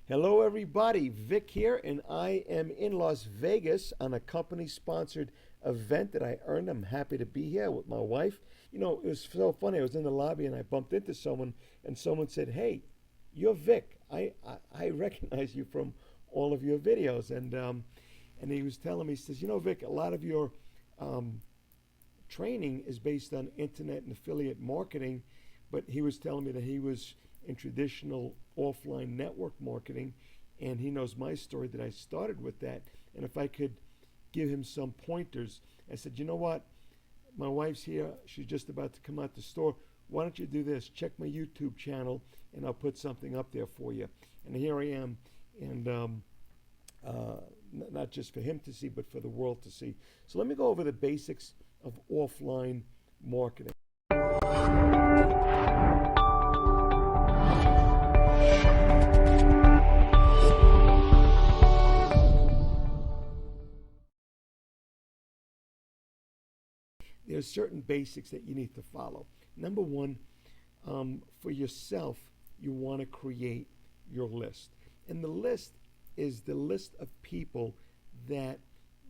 Hello, everybody. Vic here, and I am in Las Vegas on a company-sponsored event that I earned. I'm happy to be here with my wife. You know, it was so funny. I was in the lobby and I bumped into someone, and someone said, "Hey, you're Vic. I recognize you from all of your videos." And he was telling me, he says, "You know, Vic, a lot of your um, training is based on internet and affiliate marketing," but he was telling me that he was in traditional offline network marketing, and he knows my story that I started with that. And if I could give him some pointers, I said, "You know what? My wife's here. She's just about to come out the store. Why don't you do this? Check my YouTube channel, and I'll put something up there for you." And here I am, and not just for him to see, but for the world to see. So let me go over the basics of offline marketing. There's certain basics that you need to follow. Number one, for yourself, you want to create your list. And the list is the list of people that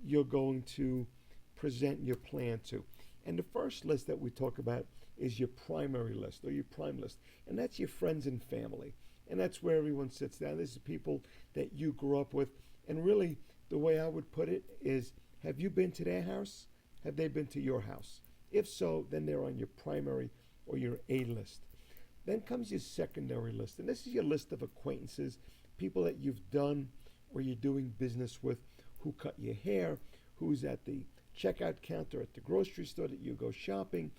you're going to present your plan to. And the first list that we talk about is your primary list or your prime list. And that's your friends and family. And that's where everyone sits down. This is people that you grew up with. And really, the way I would put it is, have you been to their house? Have they been to your house? If so, then they're on your primary or your A list. Then comes your secondary list. And this is your list of acquaintances, people that you've done or you're doing business with, who cut your hair, who's at the checkout counter at the grocery store that you go shopping,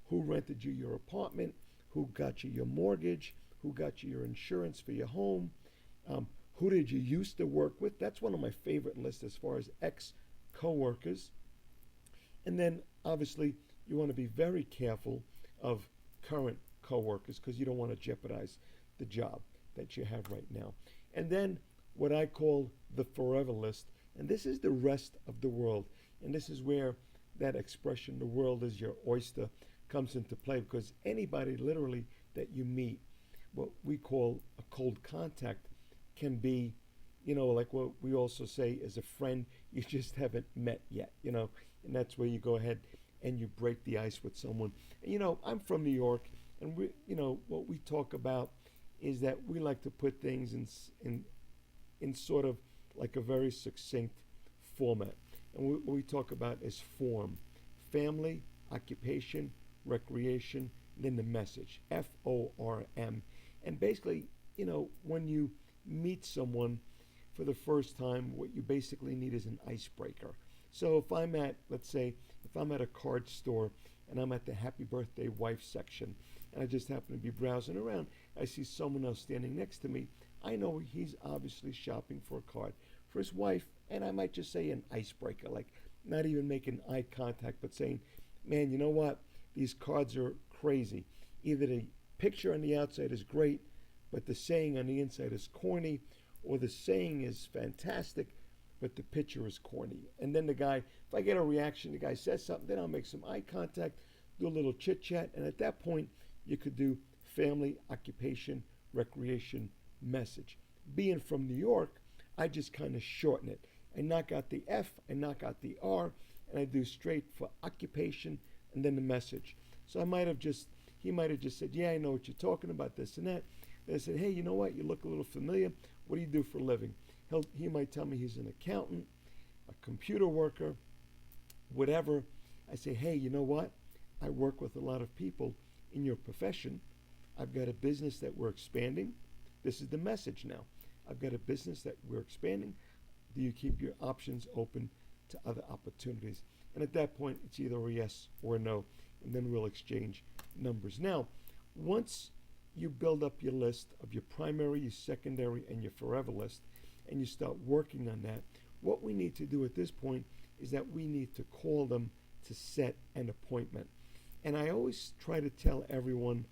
who rented you your apartment, who got you your mortgage, who got you your insurance for your home, who did you used to work with. That's one of my favorite lists as far as ex-coworkers. And then, obviously, you want to be very careful of current coworkers because you don't want to jeopardize the job that you have right now. And then what I call the forever list, and this is the rest of the world. And this is where that expression, "the world is your oyster," comes into play, because anybody literally that you meet, what we call a cold contact, can be, like what we also say is a friend you just haven't met yet, and that's where you go ahead and you break the ice with someone. And, I'm from New York, and what we talk about is that we like to put things in sort of like a very succinct format. And what we talk about is form: family, occupation, recreation, and then the message, FORM. And basically, when you meet someone for the first time, what you basically need is an icebreaker. So if I'm at, let's say, if I'm at a card store and I'm at the happy birthday wife section, and I just happen to be browsing around, I see someone else standing next to me, I know he's obviously shopping for a card for his wife, and I might just say an icebreaker, like not even making eye contact, but saying, "Man, you know what? These cards are crazy. Either the picture on the outside is great, but the saying on the inside is corny, or the saying is fantastic, but the picture is corny." And then the guy, if I get a reaction, the guy says something, then I'll make some eye contact, do a little chit chat, and at that point, you could do family, occupation, recreation, message. Being from New York, I just kind of shorten it. I knock out the F, I knock out the R, and I do straight for occupation and then the message. So he might have just said, "Yeah, I know what you're talking about, this and that." Then I said, "Hey, you know what? You look a little familiar. What do you do for a living?" He might tell me he's an accountant, a computer worker, whatever. I say, "Hey, you know what? I work with a lot of people in your profession. I've got a business that we're expanding." This is the message now. "I've got a business that we're expanding. Do you keep your options open to other opportunities?" And at that point, it's either a yes or a no, and then we'll exchange numbers. Now, once you build up your list of your primary, your secondary, and your forever list, and you start working on that, what we need to do at this point is that we need to call them to set an appointment. And I always try to tell everyone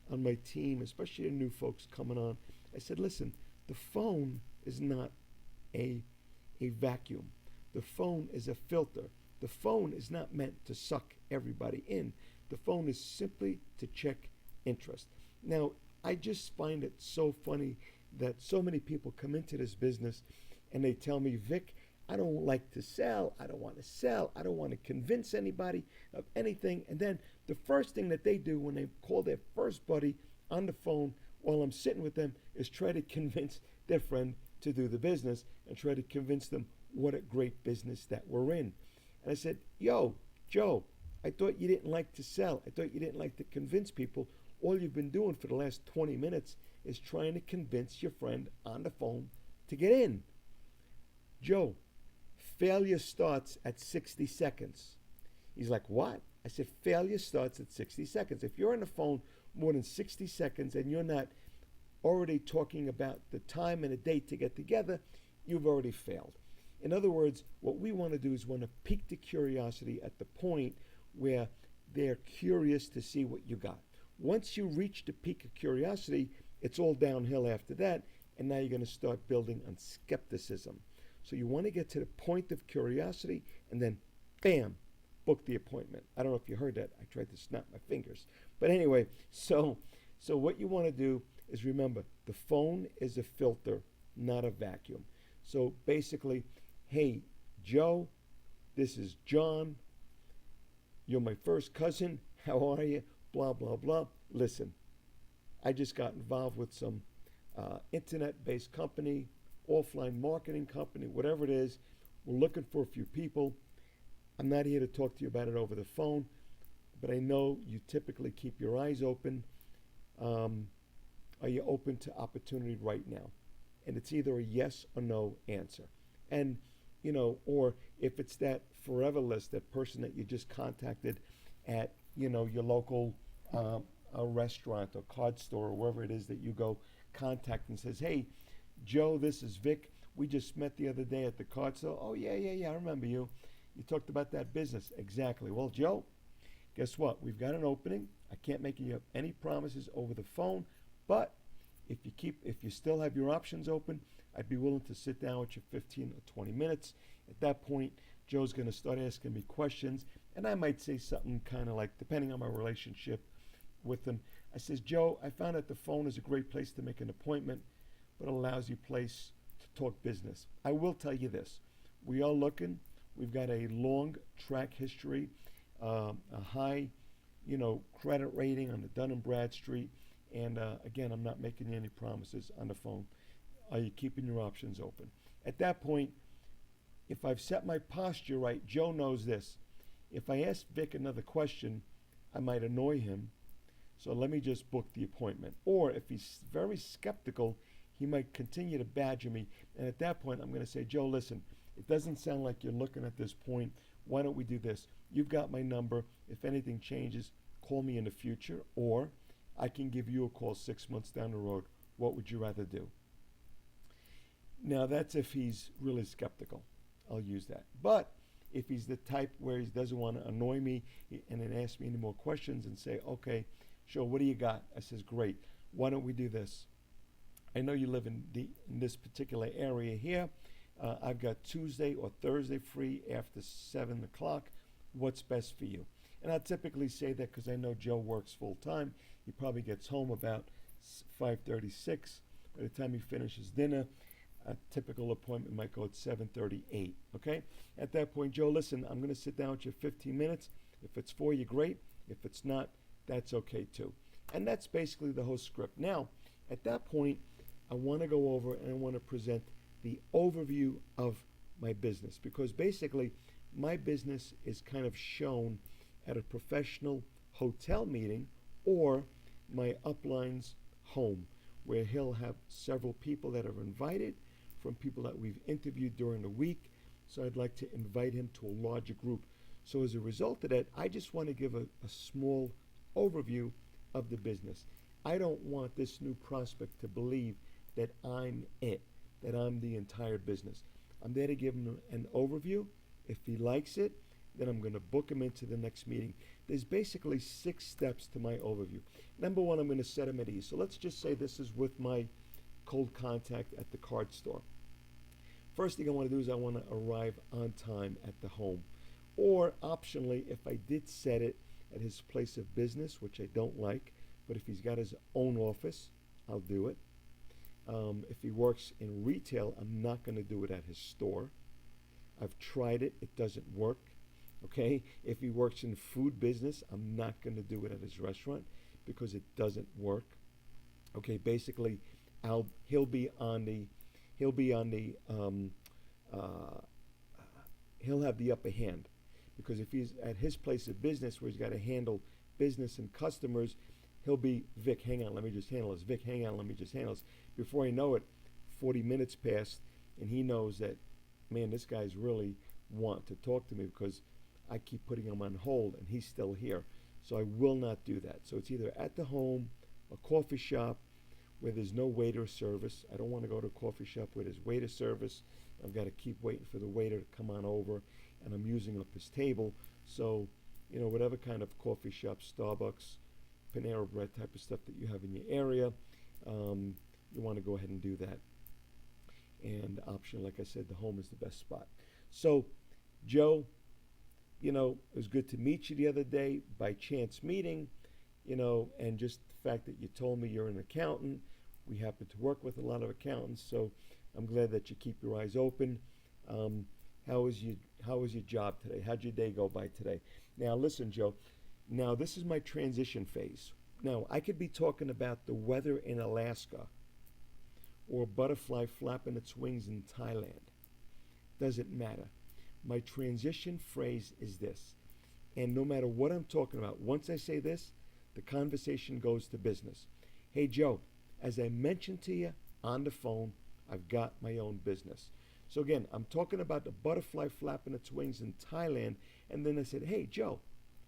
on my team, especially the new folks coming on, I said, "Listen, the phone is not a vacuum. The phone is a filter. The phone is not meant to suck everybody in. The phone is simply to check interest." Now, I just find it so funny that so many people come into this business and they tell me, Vic, I don't like to sell. I don't want to sell. I don't want to convince anybody of anything. And then the first thing that they do when they call their first buddy on the phone while I'm sitting with them is try to convince their friend to do the business and try to convince them what a great business that we're in. And I said, yo, Joe, I thought you didn't like to sell. I thought you didn't like to convince people. All you've been doing for the last 20 minutes is trying to convince your friend on the phone to get in. Joe, failure starts at 60 seconds. He's like, what? I said, failure starts at 60 seconds. If you're on the phone more than 60 seconds and you're not already talking about the time and a date to get together, you've already failed. In other words, what we want to do is want to pique the curiosity at the point where they're curious to see what you got. Once you reach the peak of curiosity, it's all downhill after that, and now you're going to start building on skepticism. So you want to get to the point of curiosity, and then, bam, book the appointment. I don't know if you heard that. I tried to snap my fingers. But anyway, so what you want to do is remember, the phone is a filter, not a vacuum. So basically, hey, Joe, this is John. You're my first cousin. How are you? Blah, blah, blah. Listen, I just got involved with some internet-based company, offline marketing company, whatever it is. We're looking for a few people. I'm not here to talk to you about it over the phone, but I know you typically keep your eyes open. Are you open to opportunity right now? And it's either a yes or no answer. And, or if it's that forever list, that person that you just contacted at, your local a restaurant or card store or wherever it is that you go contact and says, hey, Joe, this is Vic. We just met the other day at the card store. Oh, yeah, I remember you. You talked about that business. Exactly. Well, Joe, guess what? We've got an opening. I can't make you any promises over the phone, but if you still have your options open, I'd be willing to sit down with you 15 or 20 minutes. At that point, Joe's going to start asking me questions, and I might say something kind of like, depending on my relationship with him, I says, Joe, I found that the phone is a great place to make an appointment, but a lousy place to talk business. I will tell you this. We are looking. We've got a long track history, a high, credit rating on the Dun & Bradstreet. And again, I'm not making you any promises on the phone. Are you keeping your options open? At that point, if I've set my posture right, Joe knows this. If I ask Vic another question, I might annoy him. So let me just book the appointment. Or if he's very skeptical, he might continue to badger me. And at that point, I'm going to say, Joe, listen, it doesn't sound like you're looking at this point. Why don't we do this? You've got my number. If anything changes, call me in the future. Or I can give you a call 6 months down the road. What would you rather do? Now, that's if he's really skeptical. I'll use that. But if he's the type where he doesn't want to annoy me and then ask me any more questions and say, okay, sure, what do you got? I says, great. Why don't we do this? I know you live in this particular area here. I've got Tuesday or Thursday free after 7 o'clock. What's best for you? And I typically say that because I know Joe works full time. He probably gets home about 5:36. By the time he finishes dinner, a typical appointment might go at 7:38. Okay? At that point, Joe, listen, I'm going to sit down with you 15 minutes. If it's for you, great. If it's not, that's okay too. And that's basically the whole script. Now, at that point, I want to go over and I want to present the overview of my business, because basically my business is kind of shown at a professional hotel meeting or my upline's home, where he'll have several people that are invited from people that we've interviewed during the week. So I'd like to invite him to a larger group. So as a result of that, I just want to give a small overview of the business. I don't want this new prospect to believe that I'm it, that I'm the entire business. I'm there to give him an overview. If he likes it, then I'm going to book him into the next meeting. There's basically 6 steps to my overview. Number 1, I'm going to set him at ease. So let's just say this is with my cold contact at the card store. First thing I want to do is I want to arrive on time at the home. Or optionally, if I did set it at his place of business, which I don't like, but if he's got his own office, I'll do it. If he works in retail, I'm not going to do it at his store. I've tried it. It doesn't work. Okay? If he works in food business, I'm not going to do it at his restaurant because it doesn't work. Okay, basically, he'll be on the uh, he'll have the upper hand, because if he's at his place of business where he's got to handle business and customers, he'll be, Vic, hang on, let me just handle this. Vic, hang on, let me just handle this. Before I know it, 40 minutes passed, and he knows that, man, this guy's really want to talk to me because I keep putting him on hold and he's still here. So I will not do that. So it's either at the home, a coffee shop where there's no waiter service. I don't want to go to a coffee shop where there's waiter service. I've got to keep waiting for the waiter to come on over, and I'm using up his table. So, whatever kind of coffee shop, Starbucks, Panera Bread type of stuff that you have in your area, you want to go ahead and do that. And option, like I said, the home is the best spot. So, Joe, it was good to meet you the other day by chance meeting, and just the fact that you told me you're an accountant. We happen to work with a lot of accountants, so I'm glad that you keep your eyes open. How was your job today? How'd your day go by today? Now, listen, Joe. Now, this is my transition phase. Now, I could be talking about the weather in Alaska or a butterfly flapping its wings in Thailand. Doesn't matter. My transition phrase is this. And no matter what I'm talking about, once I say this, the conversation goes to business. Hey, Joe, as I mentioned to you on the phone, I've got my own business. So again, I'm talking about the butterfly flapping its wings in Thailand. And then I said, hey, Joe,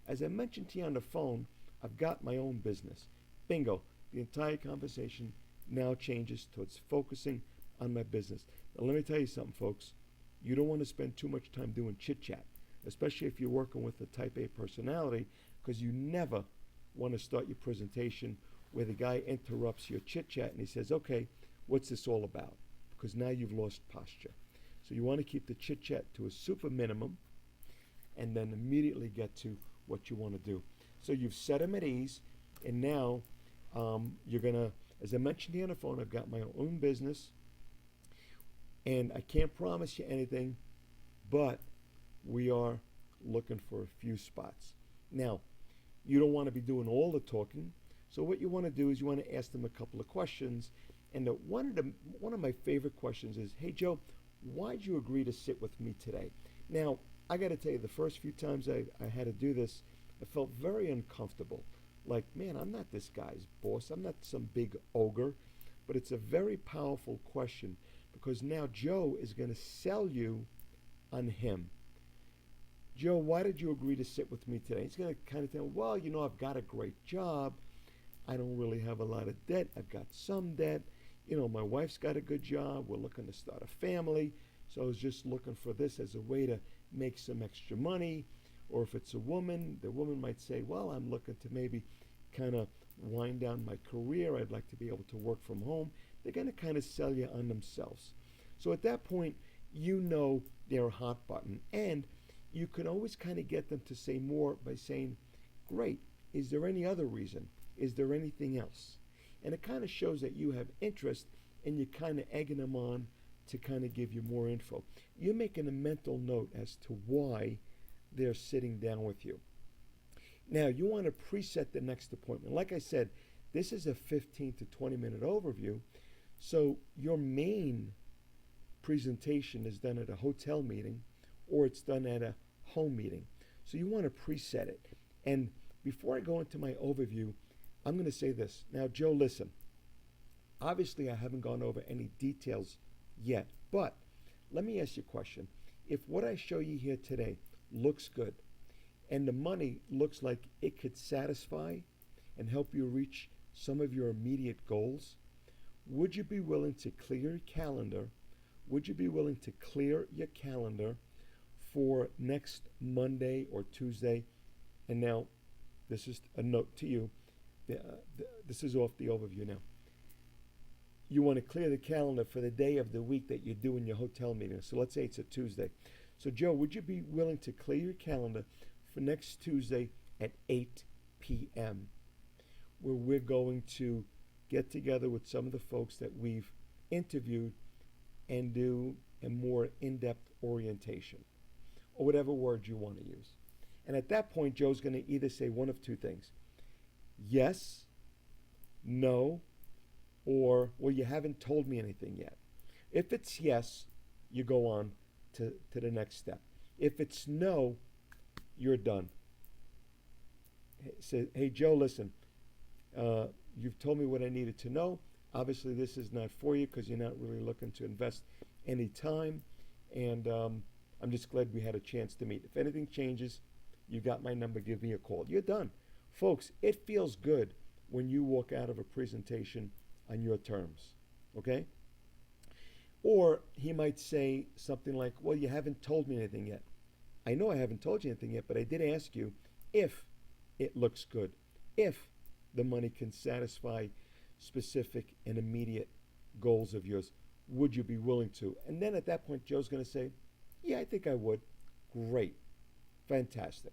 as I mentioned to you on the phone, I've got my own business. Bingo. The entire conversation now changes towards focusing on my business. Now, let me tell you something, folks. You don't want to spend too much time doing chit-chat, especially if you're working with a type A personality, because you never want to start your presentation where the guy interrupts your chit-chat and he says, okay, what's this all about? Because now you've lost posture. So you want to keep the chit-chat to a super minimum and then immediately get to what you want to do. So you've set him at ease, and now you're going to, as I mentioned to you on the phone, I've got my own business, and I can't promise you anything, but we are looking for a few spots. Now, you don't want to be doing all the talking, so what you want to do is you want to ask them a couple of questions. And one of my favorite questions is, hey, Joe, why'd you agree to sit with me today? Now, I got to tell you, the first few times I had to do this, I felt very uncomfortable. Like, man, I'm not this guy's boss. I'm not some big ogre. But it's a very powerful question, because now Joe is going to sell you on him. Joe, why did you agree to sit with me today? He's going to kind of tell, well, I've got a great job. I don't really have a lot of debt. I've got some debt. My wife's got a good job. We're looking to start a family. So I was just looking for this as a way to make some extra money. Or if it's a woman, the woman might say, well, I'm looking to maybe kind of wind down my career. I'd like to be able to work from home. They're going to kind of sell you on themselves. So at that point, they're a hot button. And you can always kind of get them to say more by saying, great, is there any other reason? Is there anything else? And it kind of shows that you have interest, and you're kind of egging them on to kind of give you more info. You're making a mental note as to why they're sitting down with you. Now, you want to preset the next appointment. Like I said, this is a 15 to 20 minute overview. So your main presentation is done at a hotel meeting, or it's done at a home meeting. So you want to preset it. And before I go into my overview, I'm going to say this. Now, Joe, listen. Obviously, I haven't gone over any details yet, but let me ask you a question. If what I show you here today looks good, and the money looks like it could satisfy and help you reach some of your immediate goals, would you be willing to clear your calendar? Would you be willing to clear your calendar for next Monday or Tuesday? And now, this is a note to you. This is off the overview now. You want to clear the calendar for the day of the week that you're doing your hotel meeting. So let's say it's a Tuesday. So Joe, would you be willing to clear your calendar for next Tuesday at 8 p.m., where we're going to get together with some of the folks that we've interviewed and do a more in-depth orientation, or whatever word you want to use. And at that point, Joe's going to either say one of two things: yes, no, or, well, you haven't told me anything yet. If it's yes, you go on to the next step. If it's no, you're done. Say, hey, Joe, listen, you've told me what I needed to know. Obviously, this is not for you because you're not really looking to invest any time. And I'm just glad we had a chance to meet. If anything changes, you got my number. Give me a call. You're done. Folks, it feels good when you walk out of a presentation on your terms. Okay? Or he might say something like, well, you haven't told me anything yet. I know I haven't told you anything yet, but I did ask you if it looks good, if the money can satisfy specific and immediate goals of yours, would you be willing to? And then at that point, Joe's going to say, yeah, I think I would. Great. Fantastic.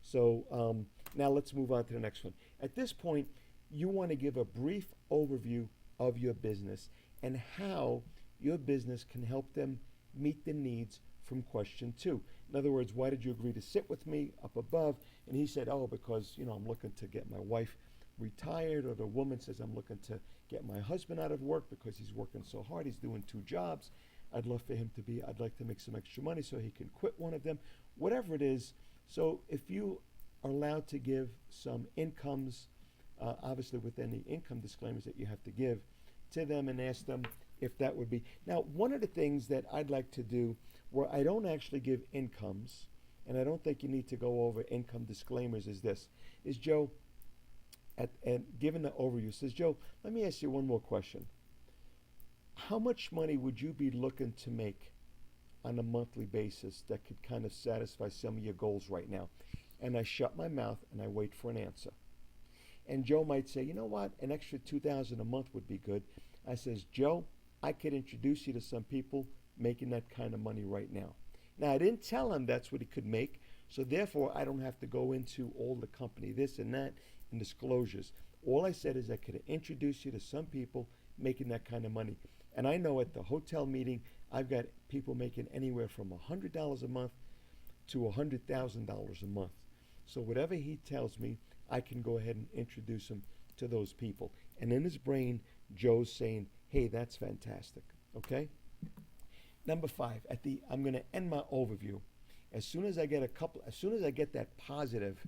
So now let's move on to the next one. At this point, you want to give a brief overview of your business and how your business can help them meet the needs from question 2. In other words, why did you agree to sit with me up above? And he said, oh, because, I'm looking to get my wife retired, or the woman says, I'm looking to get my husband out of work because he's working so hard. He's doing 2 jobs. I'd like to make some extra money so he can quit one of them, whatever it is. So if you are allowed to give some incomes, obviously with any income disclaimers that you have to give to them, and ask them if that would be. Now, one of the things that I'd like to do where I don't actually give incomes, and I don't think you need to go over income disclaimers, is Joe, and given the overview, says, Joe, let me ask you one more question. How much money would you be looking to make on a monthly basis that could kind of satisfy some of your goals right now? And I shut my mouth and I wait for an answer. And Joe might say, you know what, an extra $2,000 a month would be good. I says, Joe, I could introduce you to some people making that kind of money right now. Now, I didn't tell him that's what he could make, so therefore I don't have to go into all the company this and that and disclosures. All I said is I could introduce you to some people making that kind of money. And I know at the hotel meeting, I've got people making anywhere from $100 a month to $100,000 a month. So whatever he tells me, I can go ahead and introduce him to those people. And in his brain, Joe's saying, hey, that's fantastic. Okay? Number 5, I'm going to end my overview. As soon as I get that positive,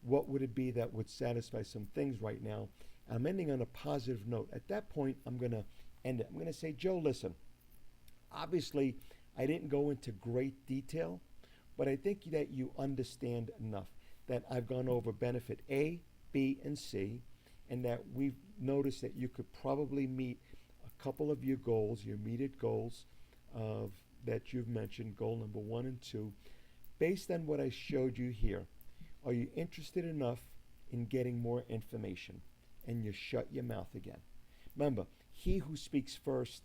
what would it be that would satisfy some things right now? I'm ending on a positive note. At that point, I'm going to end it. I'm going to say, Joe, listen, obviously, I didn't go into great detail, but I think that you understand enough that I've gone over benefit A, B, and C, and that we've noticed that you could probably meet a couple of your goals, your immediate goals that you've mentioned, goal number 1 and 2, based on what I showed you here. Are you interested enough in getting more information? And you shut your mouth again. Remember, he who speaks first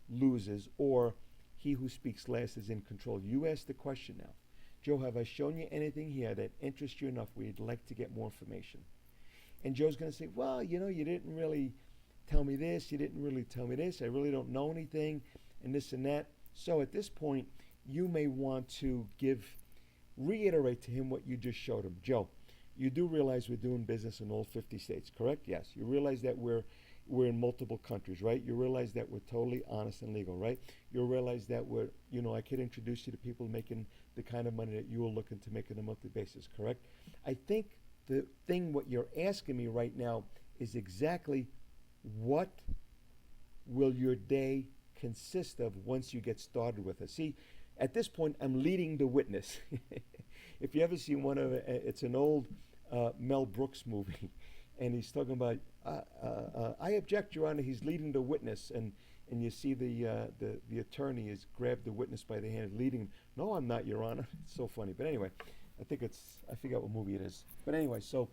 loses, or he who speaks last is in control. You ask the question now. Joe, have I shown you anything here that interests you enough where you'd like to get more information? And Joe's going to say, well, you didn't really tell me this. You didn't really tell me this. I really don't know anything, and this and that. So at this point, you may want to reiterate to him what you just showed him. Joe, you do realize we're doing business in all 50 states, correct? Yes. You realize that we're in multiple countries, right? You realize that we're totally honest and legal, right? You realize that I could introduce you to people making the kind of money that you are looking to make on a monthly basis, correct? I think what you're asking me right now is exactly what will your day consist of once you get started with us. See, at this point, I'm leading the witness. If you ever see it's an old Mel Brooks movie, and he's talking about, I object, Your Honor, he's leading the witness, and you see the attorney has grabbed the witness by the hand, leading. No, I'm not, Your Honor. It's so funny. But anyway, I forget what movie it is. But anyway, so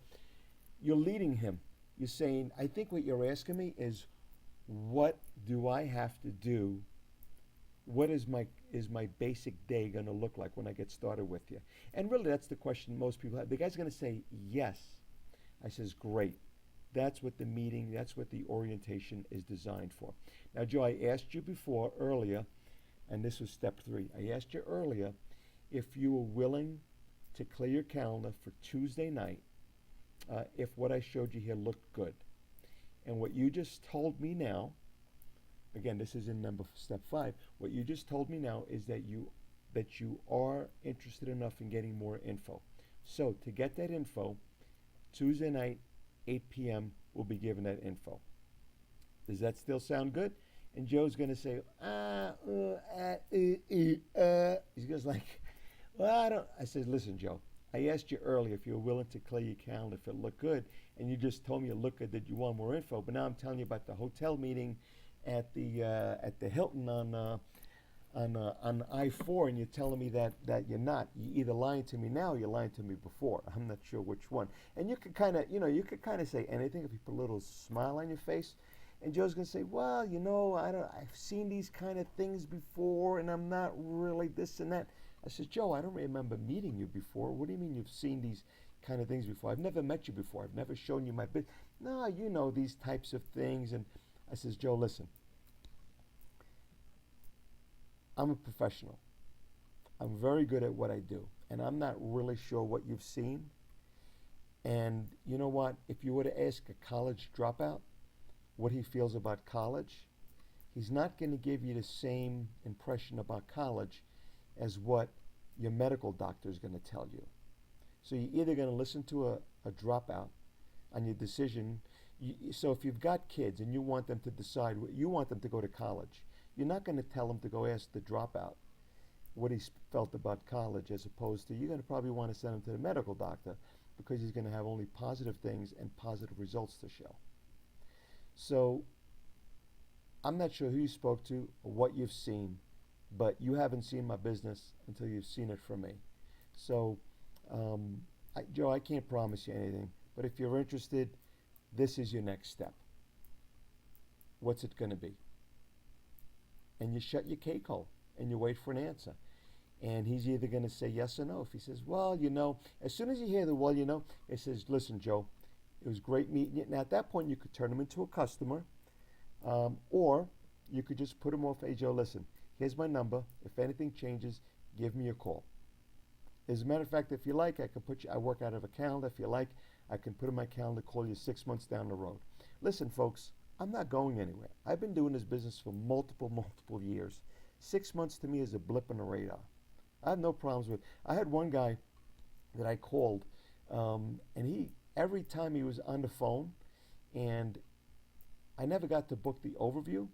you're leading him. You're saying, I think what you're asking me is, what do I have to do? What is my basic day going to look like when I get started with you? And really, that's the question most people have. The guy's going to say, yes. I says, great. that's what the meeting, that's what the orientation is designed for. Now, Joe, I asked you before, earlier, and this was step 3. I asked you earlier if you were willing to clear your calendar for Tuesday night if what I showed you here looked good. And what you just told me now, again, this is in step 5, what you just told me now is that you are interested enough in getting more info. So to get that info, Tuesday night, 8 p.m., we'll be given that info. Does that still sound good? And Joe's going to say, he's just like, well, I don't. I said, listen, Joe, I asked you earlier if you were willing to clear your calendar if it looked good, and you just told me it looked good, that you want more info. But now I'm telling you about the hotel meeting at the Hilton on I-4, and you're telling me that you're not. You're either lying to me now or you're lying to me before. I'm not sure which one. And you could kind of say anything if you put a little smile on your face. And Joe's going to say, well, I've seen these kind of things before, and I'm not really this and that. I said, Joe, I don't remember meeting you before. What do you mean you've seen these kind of things before? I've never met you before. I've never shown you my business. No, you know these types of things. And I says, Joe, listen, I'm a professional. I'm very good at what I do. And I'm not really sure what you've seen. And you know what? If you were to ask a college dropout what he feels about college, he's not going to give you the same impression about college as what your medical doctor is going to tell you. So you're either going to listen to a dropout on your decision. So if you've got kids and you want them to decide, you want them to go to college, you're not going to tell them to go ask the dropout what he felt about college, as opposed to you're going to probably want to send him to the medical doctor because he's going to have only positive things and positive results to show. So I'm not sure who you spoke to or what you've seen, but you haven't seen my business until you've seen it from me. So, Joe, I can't promise you anything, but if you're interested, this is your next step. What's it going to be? And you shut your cake hole and you wait for an answer. And he's either going to say yes or no. If he says, well, as soon as you hear the it says, listen, Joe, it was great meeting you. Now, at that point, you could turn him into a customer, or you could just put him off. Hey, Joe, listen, here's my number. If anything changes, give me a call. As a matter of fact, if you like, I work out of a calendar. If you like, I can put in my calendar, call you 6 months down the road. Listen, folks, I'm not going anywhere. I've been doing this business for multiple years. 6 months to me is a blip on the radar. I have no problems with. I had one guy that I called, and every time he was on the phone, and I never got to book the overview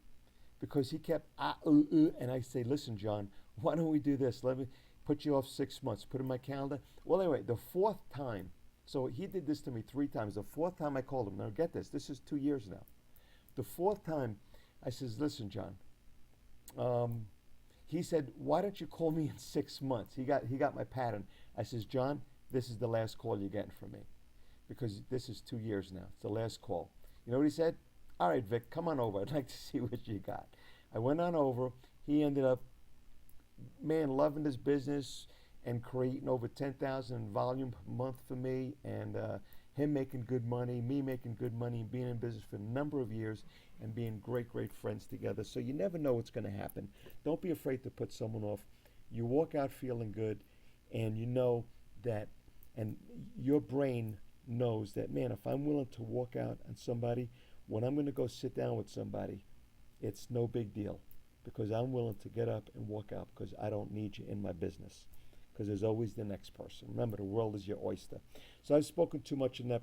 because he kept and I say, listen, John, why don't we do this? Let me put you off 6 months. Put in my calendar. Well, anyway, the 4th time, so he did this to me 3 times. The 4th time I called him. Now get this. This is 2 years now. The 4th time, I says, listen, John. He said, why don't you call me in 6 months? He got my pattern. I says, John, this is the last call you're getting from me, because this is 2 years now. It's the last call. You know what he said? All right, Vic, come on over. I'd like to see what you got. I went on over. He ended up, loving this business and creating over 10,000 in volume per month for me, and him making good money, me making good money, and being in business for a number of years and being great friends together. So you never know what's going to happen. Don't be afraid to put someone off. You walk out feeling good, and you know that, and your brain knows that, man, if I'm willing to walk out on somebody, when I'm going to go sit down with somebody, it's no big deal, because I'm willing to get up and walk out because I don't need you in my business, because there's always the next person. Remember, the world is your oyster. So I've spoken too much on that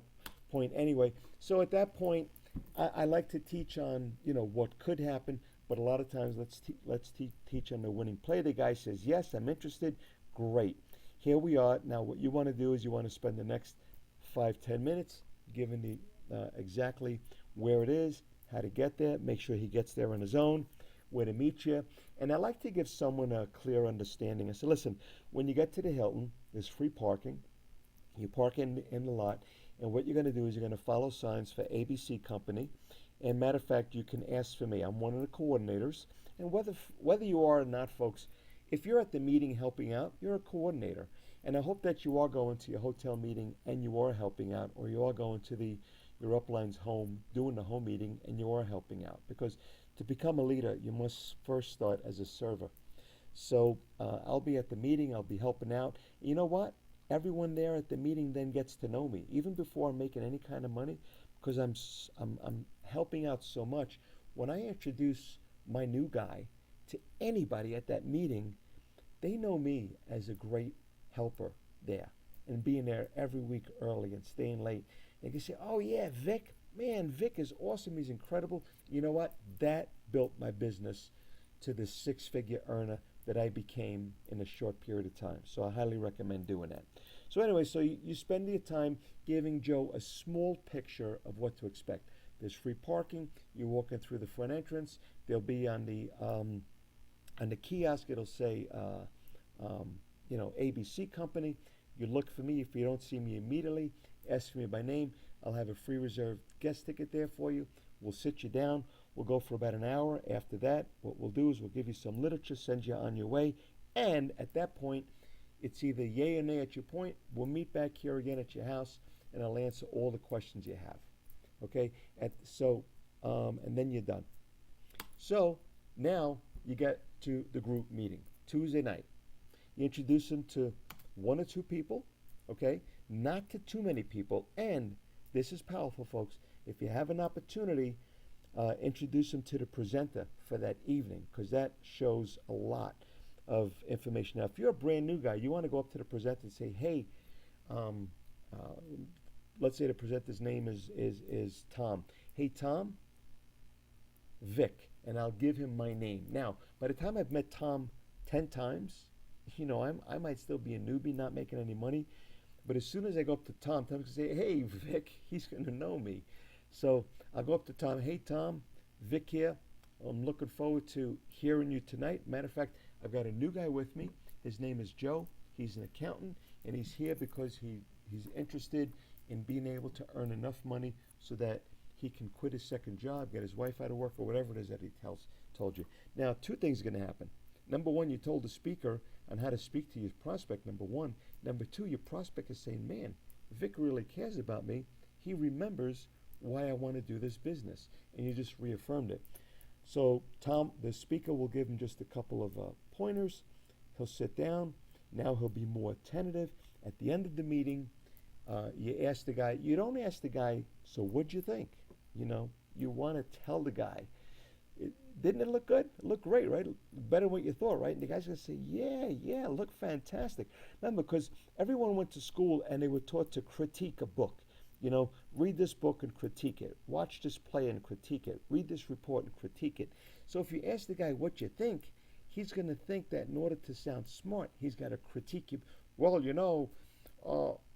point anyway. So at that point, I like to teach on, what could happen, but a lot of times let's teach on the winning play. The guy says, yes, I'm interested. Great. Here we are. Now what you want to do is you want to spend the next 5-10 minutes giving the exactly where it is, how to get there, make sure he gets there on his own, where to meet you. And I like to give someone a clear understanding. I say, listen, when you get to the Hilton, there's free parking. You park in the lot, and what you're going to do is you're going to follow signs for ABC Company. And matter of fact, you can ask for me. I'm one of the coordinators. And whether you are or not, folks, if you're at the meeting helping out, you're a coordinator. And I hope that you are going to your hotel meeting and you are helping out, or you are going to the your upline's home, doing the home meeting, and you are helping out. Because to become a leader, you must first start as a server. So I'll be at the meeting, I'll be helping out. You know what? Everyone there at the meeting then gets to know me, even before I'm making any kind of money, because I'm helping out so much. When I introduce my new guy to anybody at that meeting, they know me as a great helper there and being there every week early and staying late. They can say, oh yeah, Vic, man, Vic is awesome. He's incredible. You know what? That built my business to the six-figure earner that I became in a short period of time. So I highly recommend doing that. So anyway, so you spend your time giving Joe a small picture of what to expect. There's free parking. You're walking through the front entrance. They'll be on the kiosk. It'll say, ABC Company. You look for me. If you don't see me immediately, ask me by name. I'll have a free reserved guest ticket there for you. We'll sit you down. We'll go for about an hour. After that, what we'll do is we'll give you some literature, send you on your way. And at that point, it's either yay or nay at your point. We'll meet back here again at your house, and I'll answer all the questions you have. Okay? And then you're done. So now you get to the group meeting, Tuesday night. You introduce them to one or two people, okay? Not to too many people. And this is powerful, folks. If you have an opportunity, introduce them to the presenter for that evening, because that shows a lot of information. Now, if you're a brand new guy, you want to go up to the presenter and say, hey, let's say the presenter's name is Tom. Hey, Tom, Vic, and I'll give him my name. Now, by the time I've met Tom 10 times, I might still be a newbie, not making any money. But as soon as I go up to Tom, Tom's going to say, hey, Vic, he's going to know me. So I'll go up to Tom. Hey, Tom, Vic here. I'm looking forward to hearing you tonight. Matter of fact, I've got a new guy with me. His name is Joe. He's an accountant, and he's here because he's interested in being able to earn enough money so that he can quit his second job, get his wife out of work, or whatever it is that he told you. Now, two things are going to happen. Number one, you told the speaker on how to speak to your prospect, number one. Number two, your prospect is saying, man, Vic really cares about me. He remembers why I want to do this business. And you just reaffirmed it. So Tom, the speaker, will give him just a couple of pointers. He'll sit down. Now he'll be more tentative. At the end of the meeting, you ask the guy, you don't ask the guy, so what'd you think? You want to tell the guy, didn't it look good? It looked great, right? Better than what you thought, right? And the guy's going to say, yeah, look fantastic. Remember, because everyone went to school and they were taught to critique a book. Read this book and critique it. Watch this play and critique it. Read this report and critique it. So if you ask the guy what you think, he's going to think that in order to sound smart, he's got to critique you. Well,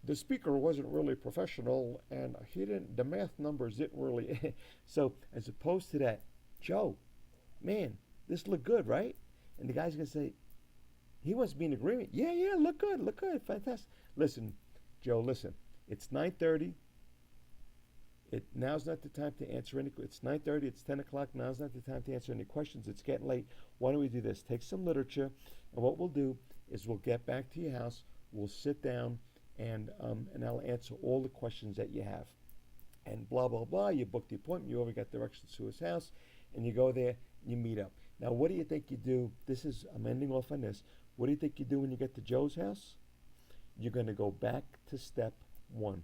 the speaker wasn't really professional, and the math numbers didn't really. So as opposed to that, Joe, man, this looked good, right? And the guy's going to say, he wants to be in agreement. Yeah, look good, fantastic. Listen, Joe, it's 9:30. Now's not the time to answer any. It's 9:30. It's 10 o'clock. Now's not the time to answer any questions. It's getting late. Why don't we do this? Take some literature, and what we'll do is we'll get back to your house. We'll sit down, and I'll answer all the questions that you have. And blah blah blah. You book the appointment. You already got directions to his house, and you go there. You meet up. Now, what do you think you do? I'm ending off on this. What do you think you do when you get to Joe's house? You're going to go back to step one.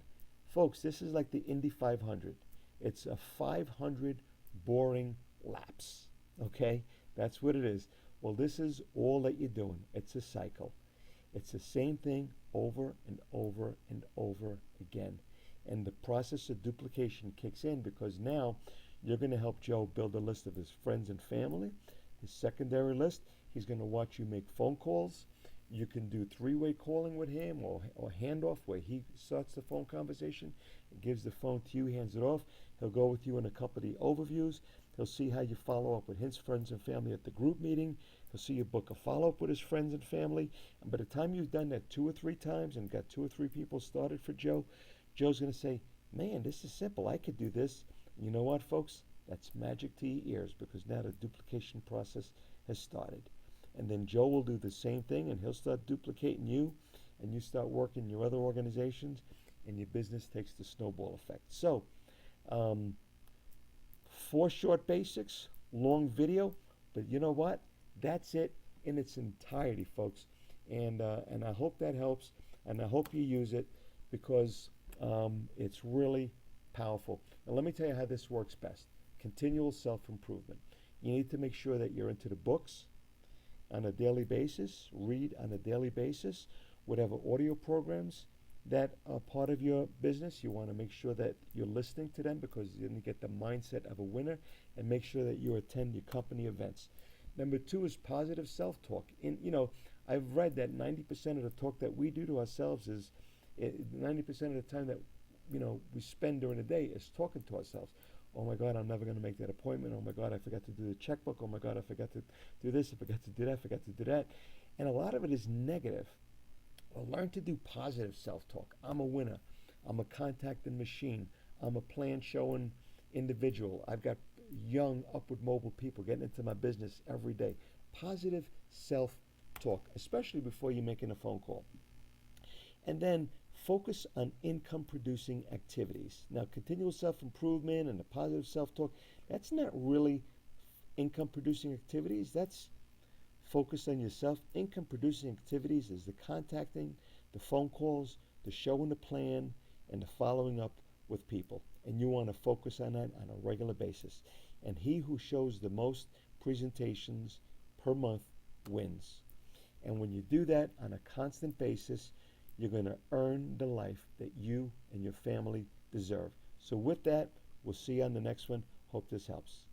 Folks, this is like the Indy 500. It's a 500 boring laps, okay? That's what it is. Well, this is all that you're doing. It's a cycle. It's the same thing over and over and over again. And the process of duplication kicks in because now you're going to help Joe build a list of his friends and family, his secondary list. He's going to watch you make phone calls. You can do three-way calling with him or handoff where he starts the phone conversation, gives the phone to you, hands it off. He'll go with you in a couple of the overviews. He'll see how you follow up with his friends and family at the group meeting. He'll see you book a follow-up with his friends and family. And by the time you've done that 2 or 3 times and got 2 or 3 people started for Joe, Joe's going to say, man, this is simple. I could do this. You know what, folks? That's magic to your ears because now the duplication process has started. And then Joe will do the same thing, and he'll start duplicating you, and you start working your other organizations, and your business takes the snowball effect. So Um, 4 short basics, long video, but you know what? That's it in its entirety, folks. And I hope that helps, and I hope you use it because it's really powerful. Now, let me tell you how this works best. Continual self-improvement. You need to make sure that you're into the books on a daily basis, read on a daily basis, whatever audio programs that are part of your business. You want to make sure that you're listening to them because then you get the mindset of a winner, and make sure that you attend your company events. Number 2 is positive self-talk. I've read that 90% of the talk that we do to ourselves is 90% of the time that we spend during the day is talking to ourselves. Oh my God, I'm never going to make that appointment. Oh my God, I forgot to do the checkbook. Oh my God, I forgot to do this. I forgot to do that. I forgot to do that. And a lot of it is negative. Well, learn to do positive self-talk. I'm a winner. I'm a contacting machine. I'm a plan showing individual. I've got young, upward mobile people getting into my business every day. Positive self-talk, especially before you're making a phone call. And then focus on income-producing activities. Now, continual self-improvement and the positive self-talk, that's not really income-producing activities. That's focus on yourself. Income-producing activities is the contacting, the phone calls, the showing the plan, and the following up with people. And you want to focus on that on a regular basis. And he who shows the most presentations per month wins. And when you do that on a constant basis, you're going to earn the life that you and your family deserve. So with that, we'll see you on the next one. Hope this helps.